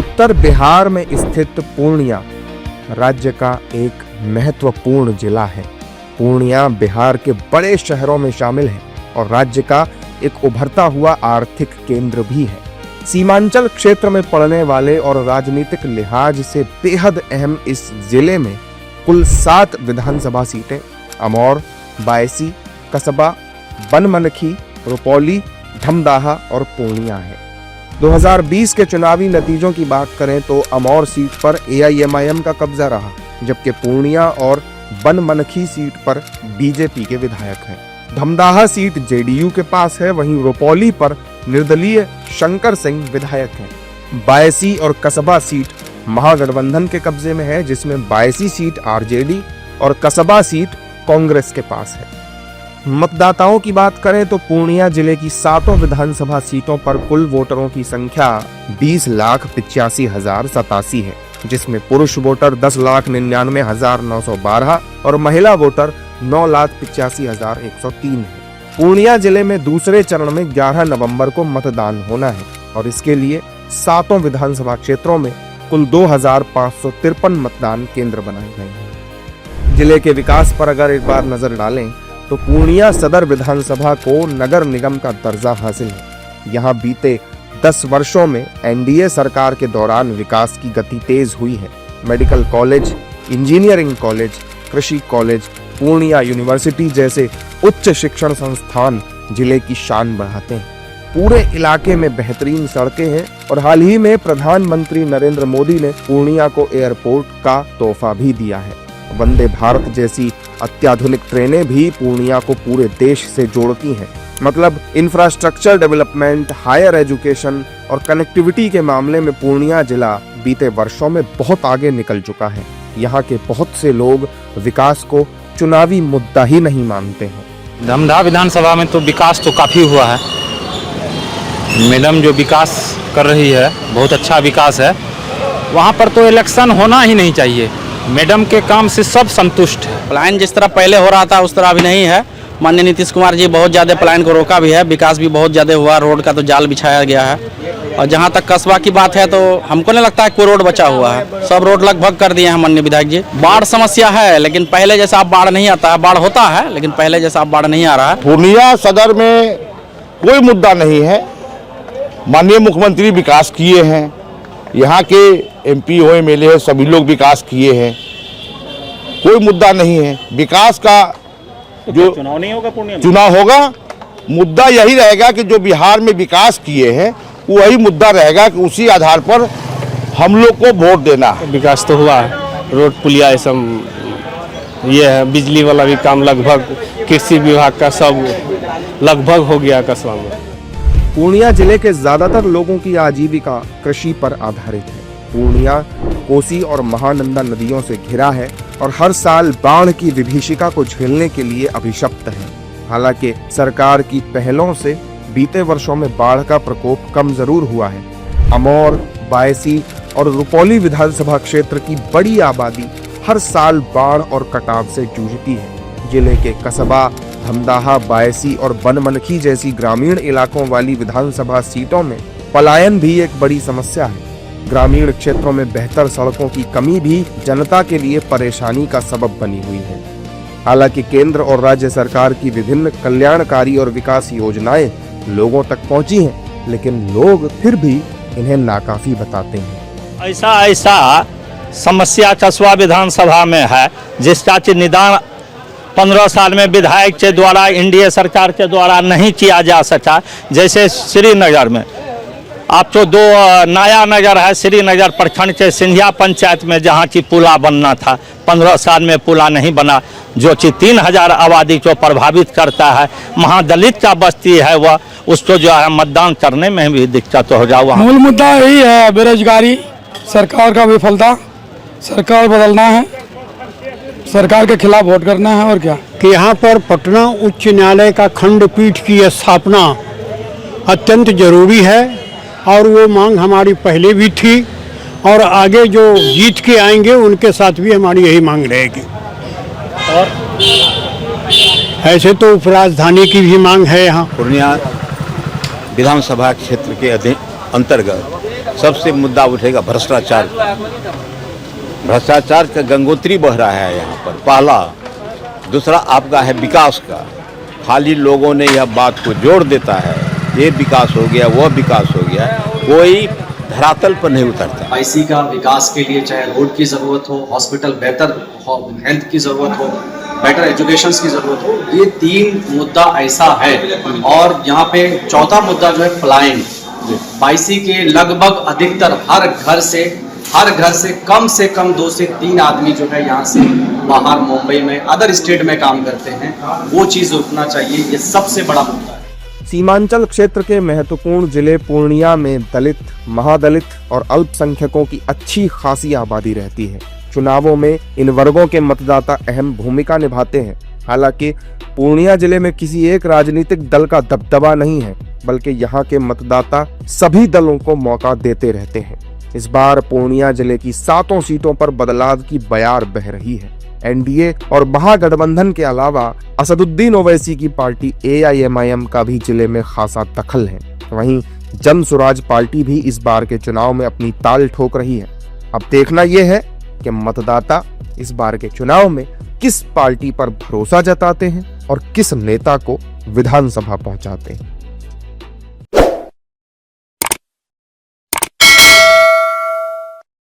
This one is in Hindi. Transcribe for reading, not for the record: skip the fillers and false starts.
उत्तर बिहार में स्थित पूर्णिया राज्य का एक महत्वपूर्ण जिला है। पूर्णिया बिहार के बड़े शहरों में शामिल है और राज्य का एक उभरता हुआ आर्थिक केंद्र भी है। सीमांचल क्षेत्र में पड़ने वाले और राजनीतिक लिहाज से बेहद अहम इस जिले में कुल 7 विधानसभा सीटें अमौर, बायसी, कसबा, बनमनखी, रुपौली, धमदाहा और पूर्णिया है। 2020 के चुनावी नतीजों की बात करें तो अमौर सीट पर AIMIM का कब्जा रहा, जबकि पूर्णिया और बनमनखी सीट पर BJP के विधायक हैं। धमदाहा सीट JDU के पास है, वहीं रुपौली पर निर्दलीय शंकर सिंह विधायक हैं। बायसी और कसबा सीट महागठबंधन के कब्जे में है, जिसमें बायसी सीट RJD और कसबा सीट कांग्रेस के पास है। मतदाताओं की बात करें तो पूर्णिया जिले की 7 विधानसभा सीटों पर कुल वोटरों की संख्या 20,85,087 है, जिसमें पुरुष वोटर 10,99,912 और महिला वोटर 9,85,103 है। पूर्णिया जिले में दूसरे चरण में 11 नवंबर को मतदान होना है और इसके लिए 7 विधानसभा क्षेत्रों में कुल 2,553 मतदान केंद्र बनाए गए हैं। जिले के विकास पर अगर एक बार नजर डालें तो पूर्णिया सदर विधानसभा को नगर निगम का दर्जा हासिल है। यहाँ बीते 10 वर्षों में NDA सरकार के दौरान विकास की गति तेज हुई है। मेडिकल कॉलेज, इंजीनियरिंग कॉलेज, कृषि कॉलेज, पूर्णिया यूनिवर्सिटी जैसे उच्च शिक्षण संस्थान जिले की शान बढ़ाते हैं। पूरे इलाके में बेहतरीन सड़कें हैं और हाल ही में प्रधानमंत्री नरेंद्र मोदी ने पूर्णिया को एयरपोर्ट का तोहफा भी दिया है। वंदे भारत जैसी अत्याधुनिक ट्रेनें भी पूर्णिया को पूरे देश से जोड़ती हैं। मतलब इंफ्रास्ट्रक्चर डेवलपमेंट, हायर एजुकेशन और कनेक्टिविटी के मामले में पूर्णिया जिला बीते वर्षों में बहुत आगे निकल चुका है। यहाँ के बहुत से लोग विकास को चुनावी मुद्दा ही नहीं मानते हैं। धमदाहा विधानसभा में तो विकास तो काफ़ी हुआ है। मैडम जो विकास कर रही है बहुत अच्छा विकास है। वहाँ पर तो इलेक्शन होना ही नहीं चाहिए। मैडम के काम से सब संतुष्ट है। प्लान जिस तरह पहले हो रहा था उस तरह अभी नहीं है। माननीय नीतीश कुमार जी बहुत ज़्यादा प्लान को रोका भी है, विकास भी बहुत ज़्यादा हुआ, रोड का तो जाल बिछाया गया है। और जहाँ तक कस्बा की बात है तो हमको नहीं लगता है कोई रोड बचा हुआ है, सब रोड लगभग कर दिए हैं माननीय विधायक जी। बाढ़ समस्या है, लेकिन पहले जैसा अब बाढ़ नहीं आता है। बाढ़ होता है लेकिन पहले जैसा अब बाढ़ नहीं आ रहा है। पूर्णिया सदर में कोई मुद्दा नहीं है। माननीय मुख्यमंत्री विकास किए हैं, यहाँ के MP हो MLA हो सभी लोग विकास किए हैं, कोई मुद्दा नहीं है। विकास का जो चुनाव नहीं होगा, पूर्णिया चुनाव होगा, मुद्दा यही रहेगा कि जो बिहार में विकास किए हैं वही मुद्दा रहेगा कि उसी आधार पर हम लोग को वोट देना है। विकास तो हुआ है, रोड पुलिया सब ये है, बिजली वाला भी काम लगभग, कृषि विभाग का सब लगभग हो गया कस्बा में। पूर्णिया जिले के ज्यादातर लोगों की आजीविका कृषि पर आधारित है। पूर्णिया कोसी और महानंदा नदियों से घिरा है और हर साल बाढ़ की विभीषिका को झेलने के लिए अभिशप्त है। हालांकि सरकार की पहलों से बीते वर्षों में बाढ़ का प्रकोप कम जरूर हुआ है। अमौर, बायसी और रुपौली विधानसभा क्षेत्र की बड़ी आबादी हर साल बाढ़ और कटाव से जूझती है। जिले के कसबा, धमदाहा, बायसी और बनमनखी जैसी ग्रामीण इलाकों वाली विधानसभा सीटों में पलायन भी एक बड़ी समस्या है। ग्रामीण क्षेत्रों में बेहतर सड़कों की कमी भी जनता के लिए परेशानी का सबब बनी हुई है। हालांकि केंद्र और राज्य सरकार की विभिन्न कल्याणकारी और विकास योजनाएं लोगों तक पहुंची हैं, लेकिन लोग फिर भी इन्हें नाकाफी बताते हैं। ऐसा समस्या कसबा विधानसभा में है जिसका निदान 15 साल में विधायक के द्वारा NDA सरकार के द्वारा नहीं किया जा सका। जैसे श्रीनगर में आप तो 2 नया नगर है, श्रीनगर प्रखंड के सिंधिया पंचायत में, जहाँ की पुला बनना था 15 साल में पुला नहीं बना, जो कि 3,000 आबादी को प्रभावित करता है। महादलित का बस्ती है वह, उसको जो है मतदान करने में भी दिक्कत हो जाए। मूल मुद्दा यही है बेरोजगारी, सरकार का विफलता। सरकार बदलना है, सरकार के खिलाफ वोट करना है। और क्या कि यहाँ पर पटना उच्च न्यायालय का खंडपीठ की स्थापना अत्यंत जरूरी है और वो मांग हमारी पहले भी थी और आगे जो जीत के आएंगे उनके साथ भी हमारी यही मांग रहेगी। और ऐसे तो उपराजधानी की भी मांग है। यहाँ पूर्णिया विधानसभा क्षेत्र के अंतर्गत सबसे मुद्दा उठेगा भ्रष्टाचार। भ्रष्टाचार का गंगोत्री बह रहा है यहाँ पर, पहला। दूसरा आपका है विकास का। खाली लोगों ने यह बात को जोड़ देता है, ये विकास हो गया, वह विकास हो गया, कोई धरातल पर नहीं उतरता। आईसी का विकास के लिए चाहे रोड की ज़रूरत हो, हॉस्पिटल बेहतर हेल्थ की ज़रूरत हो, बेटर एजुकेशन की ज़रूरत हो, ये 3 मुद्दा ऐसा है। और यहाँ पे चौथा मुद्दा जो है पलायन। बाईसी के लगभग अधिकतर हर घर से कम 2 से 3 आदमी जो है यहाँ से बाहर मुंबई में अदर स्टेट में काम करते हैं, वो चीज़ रुकना चाहिए। ये सबसे बड़ा मुद्दा है। सीमांचल क्षेत्र के महत्वपूर्ण जिले पूर्णिया में दलित, महादलित और अल्पसंख्यकों की अच्छी खासी आबादी रहती है। चुनावों में इन वर्गों के मतदाता अहम भूमिका निभाते हैं। हालांकि पूर्णिया जिले में किसी एक राजनीतिक दल का दबदबा नहीं है, बल्कि यहाँ के मतदाता सभी दलों को मौका देते रहते हैं। इस बार पूर्णिया जिले की 7 सीटों पर बदलाव की बयार बह रही है। एनडीए और महागठबंधन के अलावा असदुद्दीन ओवैसी की पार्टी AIMIM का भी जिले में खासा दखल है। वहीं जन स्वराज पार्टी भी इस बार के चुनाव में अपनी ताल ठोक रही है। अब देखना यह है कि मतदाता इस बार के चुनाव में किस पार्टी पर भरोसा जताते हैं और किस नेता को विधानसभा पहुंचाते हैं।